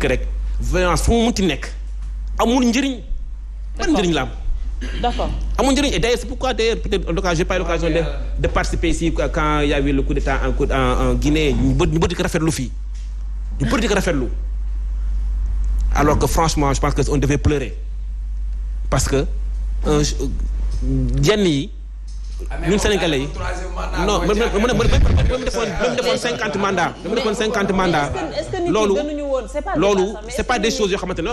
rek violence fu mu munti nekk amul njëriñ. ban njëriñ la am. D'accord. amul njëriñ et d'ailleurs c'est pourquoi d'ailleurs peut-être j'ai pas eu l'occasion de participer ici quand il y avait le coup d'état en Guinée ñu bëri di ko rafetlu fii ñu bëri di ko rafetlu alors que franchement je pense que on devait pleurer parce que yenn yi ñun Sénégalais yi non même defoon 50 mandats loolu c'est pas des choses yoo xamante ne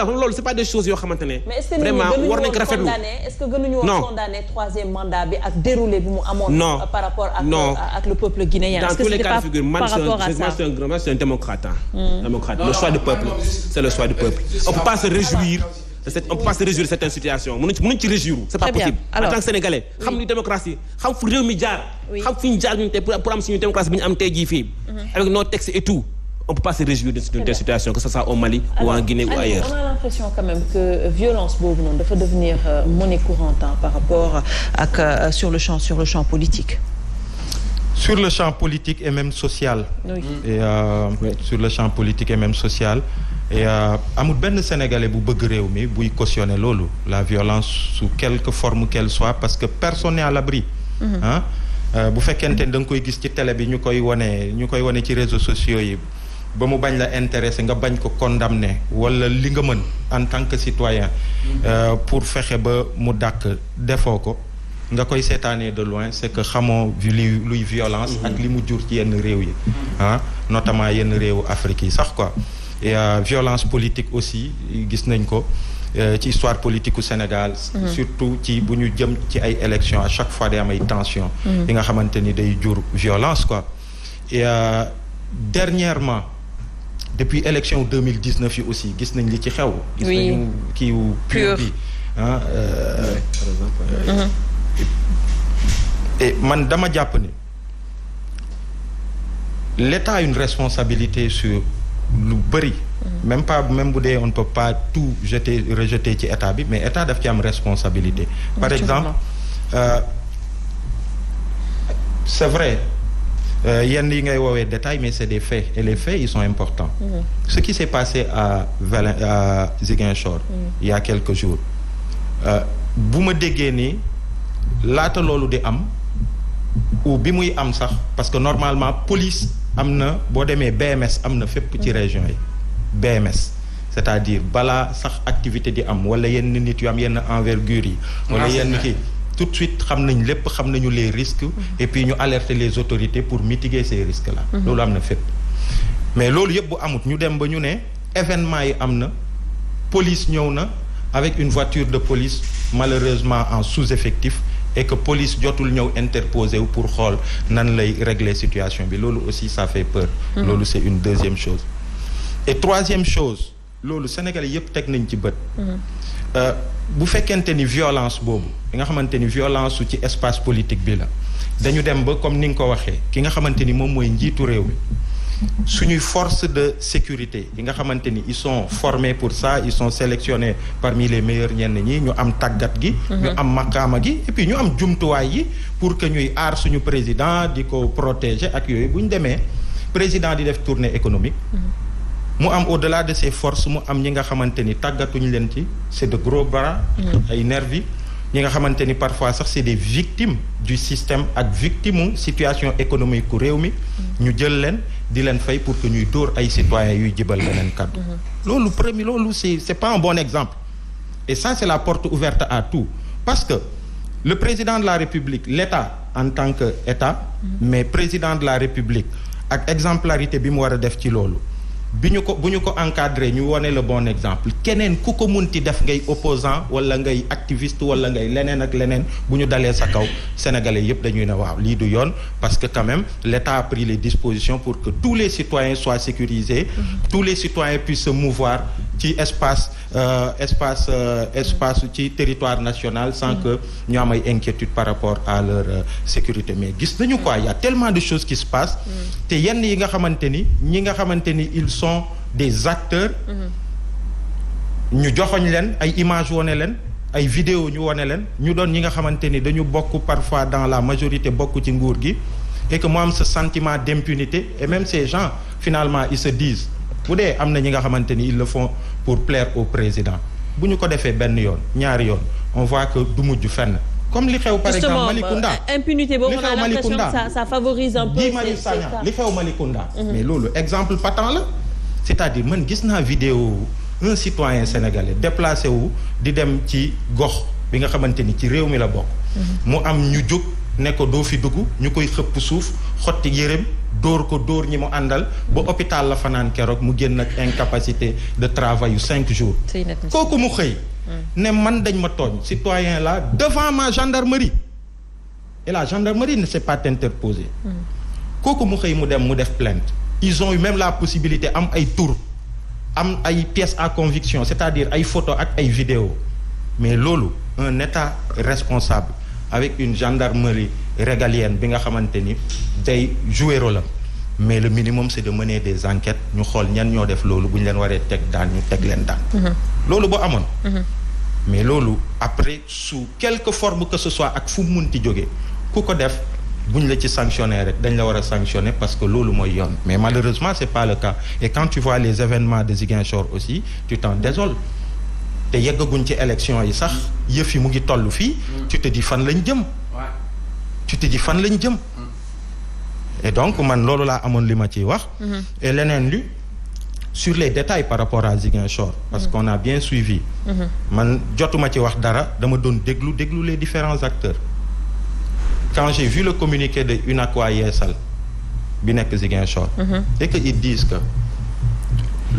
loolu c'est pas des choses yoo xamante ne vraiment war nañ ko rafetlu est-ce que gënuñu woon condamné troisième mandat bi ak déroulé bi mu amoon par rapport ak le peuple guinéen dans tous les cas de figure man c'est un démocrate le choix du peuple c'est le choix du peuple on peut pas se réjouir de certaines situations mënuñ ci réjouir c'est pas possible en tant que sénégalais xam ni démocratie xam fu réew mi jaar xam fi ñu jaar ñun tey pour am suñu démocratie bi ñu am tey jii fii avec nos textes et tout on peut pas se réjouir d'une telle situation que ce soit au Mali ou en Guinée ou ailleurs. On a l'impression quand même que violence boobu noonu dafa devenir monnaie courante par rapport ak sur le champ politique. Sur le champ politique et même social. Oui. Et sur le champ politique et même social. Et amul benn Sénégalais bu bëgg réew mi buy cautionner loolu la violence sous quelque forme qu'elle soit parce que personne n'est à l'abri. Bu fekkente ne da nga koy gis ci télé bi ñu koy wane ci réseaux sociaux yi ba mu bañ la intéressé nga bañ ko condamner wala li nga mën en tant que citoyen pour fexe ba mu dàkk defoo ko nga koy seetaanee de loin c'est que xamoo luy violence ak li mu jur ci yenn réew yi notamment yenn réewu Afrique yi sax quoi et violence politique aussi gis nañ ko ci histoire politique u Sénégal surtout ci bu ñu jëm ci ay élections à chaque fois day am ay tensions yi nga xamante ni day jur violence quoi et dernièrement depuis élection 2019 yi aussi gis nañ li ci xew gis nañu kiiwu pur bi et man dama jàpp ni l'État a une responsabilité sur lu bëri même bu dee on ne peut pas tout rejeter ci état bi mais état daf ci am responsabilité par exemple c'est vrai yenn yi ngay woowee détail mais c'est des faits et les faits ils sont importants ce qui s'est passé à Ziguinchor il y a quelques jours bu ma déggee ni laata loolu di am ou bi muy am sax parce que normalement police am na boo demee BMS am na fépp ci région yi BMS c'est-à-dire balaa sax activité di am wala yenn nit yu am yenn envergure yi wala yenn kii tout de suite xam nañ lépp xam nañu les risques et puis ñu alerter les autorités pour mitiguer ces risques là loolu am na fépp mais loolu yëpp bu amut ñu dem ba ñu ne événement yi am na police ñëw na avec une voiture de police malheureusement en sous-effectif et que police jotul ñëw interposer wu pour xool nan lay régler situation bi loolu aussi ça fait peur loolu c'est une deuxième chose et troisième chose loolu Sénégalais yëpp teg nañ ci bët bu fekkente ni violence boobu nga xamante ni violence su ci espace politique bi la dañu dem ba comme ni nga ko waxee ki nga xamante ni moom mooy njiitu réew mi suñuy force de sécurité yi nga xamante ni ils sont formés pour ça ils sont sélectionnés parmi les meilleurs ñenn ñi ñu am tàggat gi ñu am maqaama gi et puis ñu am jumtuwaay yi pour que ñuy aar suñu président di ko protéger ak yooyu bu ñu demee président di def tournée économique mu am au-delà de ces forces mu am ñi nga xamante ni tàggatuñu leen ci c'est de gros bras ay nervis ñi nga xamante ni parfois sax c'est des victimes du système ak victime situation économique ku réew mi ñu jël leen di leen fay pour que ñuy dóor ay citoyens yuy jibal beneen kàddu loolu c'est pas un bon exemple et ça c'est la porte ouverte à tout parce que le président de la République l'État en tant que État mais président de la République ak exemplarité bi mu war a def ci loolu bu ñu ko encadré ñu wone le bon exemple keneen ku ko munti def ngay opposant wala ngay activiste wala ngay leneen ak leneen bu ñu dalee sa kaw sénégalais yëpp dañuy ne waaw lii du yoon parce que quand même l'État a pris les dispositions pour que tous les citoyens soient sécurisés tous les citoyens puissent se mouvoir ci espace ci territoire national sans que ñu am ay inquiétudes par rapport à leur sécurité mais gis nañu quoi il y a tellement de choses qui se passent te yenn yi nga xamante ni ñi nga xamante ni ils sont des acteurs ñu joxoñ leen ay images wone leen ay vidéos ñu wone leen ñu doon ñi nga xamante ni dañu bokk parfois dans la majorité bokk ci nguur gi et que mu am ce sentiment d'impunité et même ces gens finalement ils se disent bu dee am na ñi nga xamante ni ils le font pour plaire au président bu ñu ko defee benn yoon ñaari yoon on voit que du mujj fenn comme li xew par exemple Malicounda impunité boobu on a l'impression que ça favorise un peu li xew Malicounda mais loolu exemple patent la c'est-à-dire man gis naa vidéo un citoyen sénégalais déplacé wu di dem ci gox bi nga xamante ni ci réew mi la bokk mu am ñu jóg ne ko doo fi dugg ñu koy xëpp suuf xotti yërëm dóor ñi mu àndal ba hôpital la fanaan keroog mu génn ak incapacité de travail yu 5 jours kooku mu xëy ne man dañ ma tooñ citoyen là devant ma gendarmerie et la gendarmerie ne s'est pas interposée kooku mu xëy mu dem mu def plainte ils ont eu même la possibilité am ay tour am ay pièces à conviction c'est-à-dire ay photos ak ay vidéos mais loolu un état responsable avec une gendarmerie régalienne bi nga xamante ni day jouer rôle am mais le minimum c'est de mener des enquêtes ñu xool ñan ñoo def loolu bu ñu leen waree teg daan ñu teg leen daan loolu boo amoon mais loolu après sous quelque forme que ce soit ak fu mu munti jógee ku ko def buñ la ci sanctionner rek dañ la war a sanctionner parce que loolu mooy yoon mais malheureusement c'est pas le cas et quand tu vois les événements de Ziguinchor aussi tu t'en désoles te yeggaguñ ci élection yi sax yëf yi mu ngi toll fii tu te dis fan lañ jëm et donc man loolu laa amoon li ma ciy wax et leneen li sur les détails par rapport à Ziguinchor parce qu'on a bien suivi man jotuma ci wax dara dama doon déglu les différents acteurs quand j'ai vu le communiqué de UNACOIS Yeesal bi nekk Ziguinchor et que ils disent que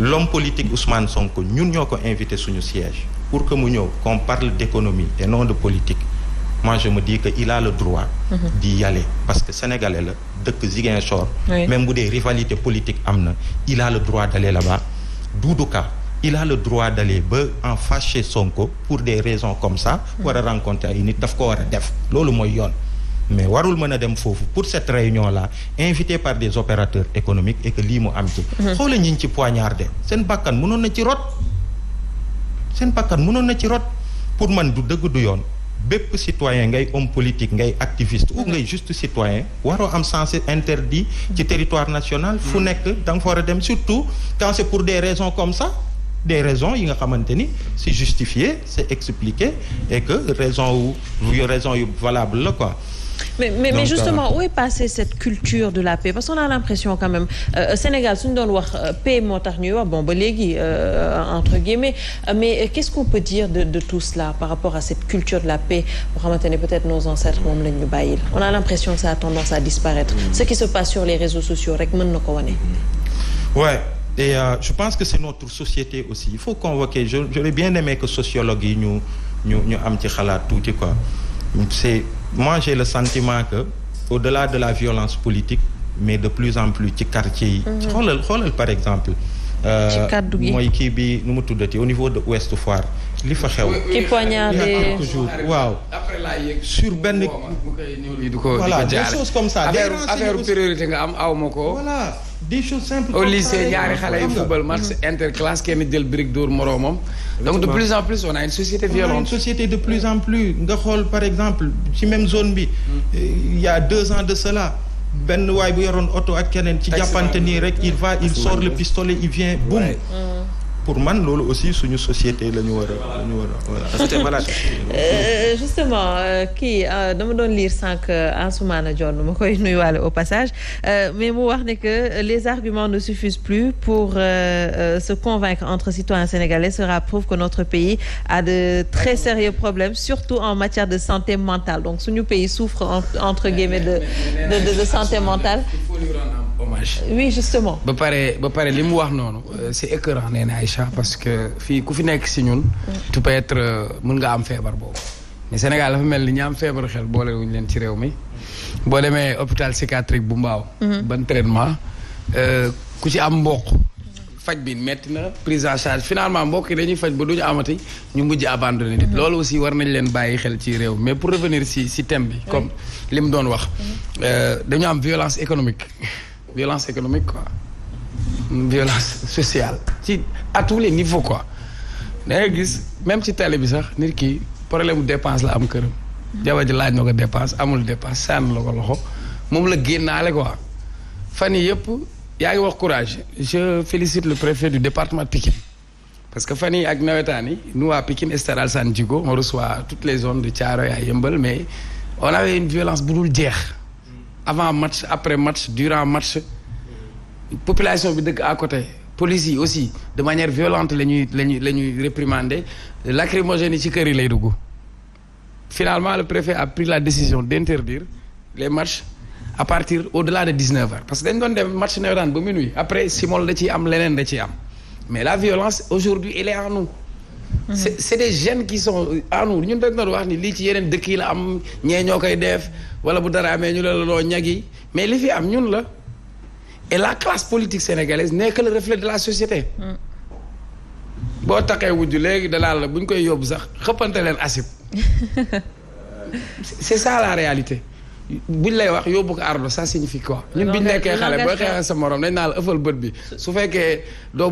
l'homme politique Ousmane Sonko ñun ñoo ko invité suñu siège pour que mu ñëw qu'on parle d'économie et non de politique moi je me dis que il a le droit d'y aller parce que sénégalais la dëkk Ziguinchor même bu dee rivalité politique am na il a le droit d'aller là-bas Doudou Ka il a le droit d'aller ba en face chez Sonko pour des raisons comme ça war a rencontrer ay nit daf ko war a def loolu mooy yoon mais warul mën a dem foofu pour cette réunion là invité par des opérateurs économiques et que lii mu am ci xoola ñi ci poignardé seen bakkan mënoon na ci rot pour man du dëgg du yoon bépp citoyen ngay homme politique ngay activiste ou ngay juste citoyen waroo am sens interdit ci territoire national fu nekk da nga fa war a dem surtout quand c'est pour des raisons comme ça des raisons yi nga xamante ni c'est justifié c'est expliqué et que raison yu valable la quoi. Mais justement où est passée cette culture de la paix parce qu'on a l'impression quand même Sénégal suñu doon wax paix moo tax ñuy wax bon ba léegi entre guillemets mais qu'est-ce qu'on peut dire de tout cela par rapport à cette culture de la paix boo xamante ne peut-être nos ancêtres moom lañ ñu bàyyil on a l'impression que ça a tendance à disparaître ce qui se passe sur les réseaux sociaux rek mën na ko wane. Ouais. Et je pense que c'est notre société aussi il faut convoquer j'aurais bien aimé que sociologues yi ñu am ci xalaat tuuti quoi moi j'ai le sentiment que au-delà de la violence politique mais de plus en plus ci quartier yi xoolal par exemple mooy kii bi nu mu tuddati au niveau de Ouest Foire li fa xew ki poignardé toujours waaw sur benn voilà des choses comme ça affaire priorité nga am aw ma ko voilà des choses simples au lycée ñaari xale yu football match interclasse kenn jël brique dóor moroomam donc de plus en plus on a une société violente une société de plus en plus nga xool par exemple ci même zone bi il y a 2 ans de cela benn waay bu yoroon oto ak keneen ci jàppante nii rek il sort le pistolet il vient boum pour man loolu aussi suñu société la ñu war a voilà. Justement kii dama doon lire sànq Ansoumana Dione ma koy nuyuwaale au passage mais mu wax ne que les arguments ne suffisent plus pour se convaincre entre citoyens sénégalais cela prouve que notre pays a de très sérieux problèmes surtout en matière de santé mentale donc suñu pays souffre entre guillemets de santé mentale. Oui justement. ba pare li mu wax noonu c'est écœurant nee na Aïcha parce que fii ku fi nekk si ñun. tu peux être mën nga am feebar boobu. mais Sénégal dafa mel ni ñi am feebaru xel boole wuñu leen ci réew mi boo demee hôpital psychiatrique bu Mbao. ban traitement ku ci am mboq. faj bi metti na prise en charge finalement mbokk yi dañuy faj ba duñu amati ñu mujj abandonné nit loolu aussi war nañ leen bàyyi xel ci réew mais pour revenir si thème bi comme li mu doon wax dañu am violence économique quoi violence sociale ci à tous les niveaux quoi da ngay gis même ci télé bi sax nit ki problème mu dépense la am këram jabar ji laaj na ko dépense amul dépense sànn la ko loxo moom la génnaale quoi fan yi yëpp yaa ngi wax courage je félicite le préfet du département de Pikine parce que fan yii ak nawetaan yi nous à Pikine Stade Alassane Djigo on reçoit toutes les zones de Thiaroye à Yeumbeul mais on avait une violence bu dul jeex avant match après match durant match population bi dëkk à côté police yi aussi de manière violente la ñuy réprimander lacrymogène yi ci kër yi lay dugg finalement le préfet a pris la décision d'interdire les matchs à partir au-delà de 19h parce que dañ doon dem match nawetaan ba minuit après simol da ciy am leneen da ciy am mais la violence aujourd'hui elle est en nous. C'est des jeunes qui sont en nous ñun dañ doon wax ni lii ci yeneen dëkk yi la am ñee ñoo koy def wala bu dara amee ñu la loo ñagi mais li fi am ñun la et la classe politique sénégalaise n'est que le reflet de la société. boo taxee wujju léegi danaa la bu ñu koy yóbbu sax xëppante leen asib c'est ça la réalité buñ lay wax yóbbu ko ardo ça signifie quoi. ñun biñ nekkee xale booy xeexal sa morom dañ naa la ëffal bët bi su fekkee doo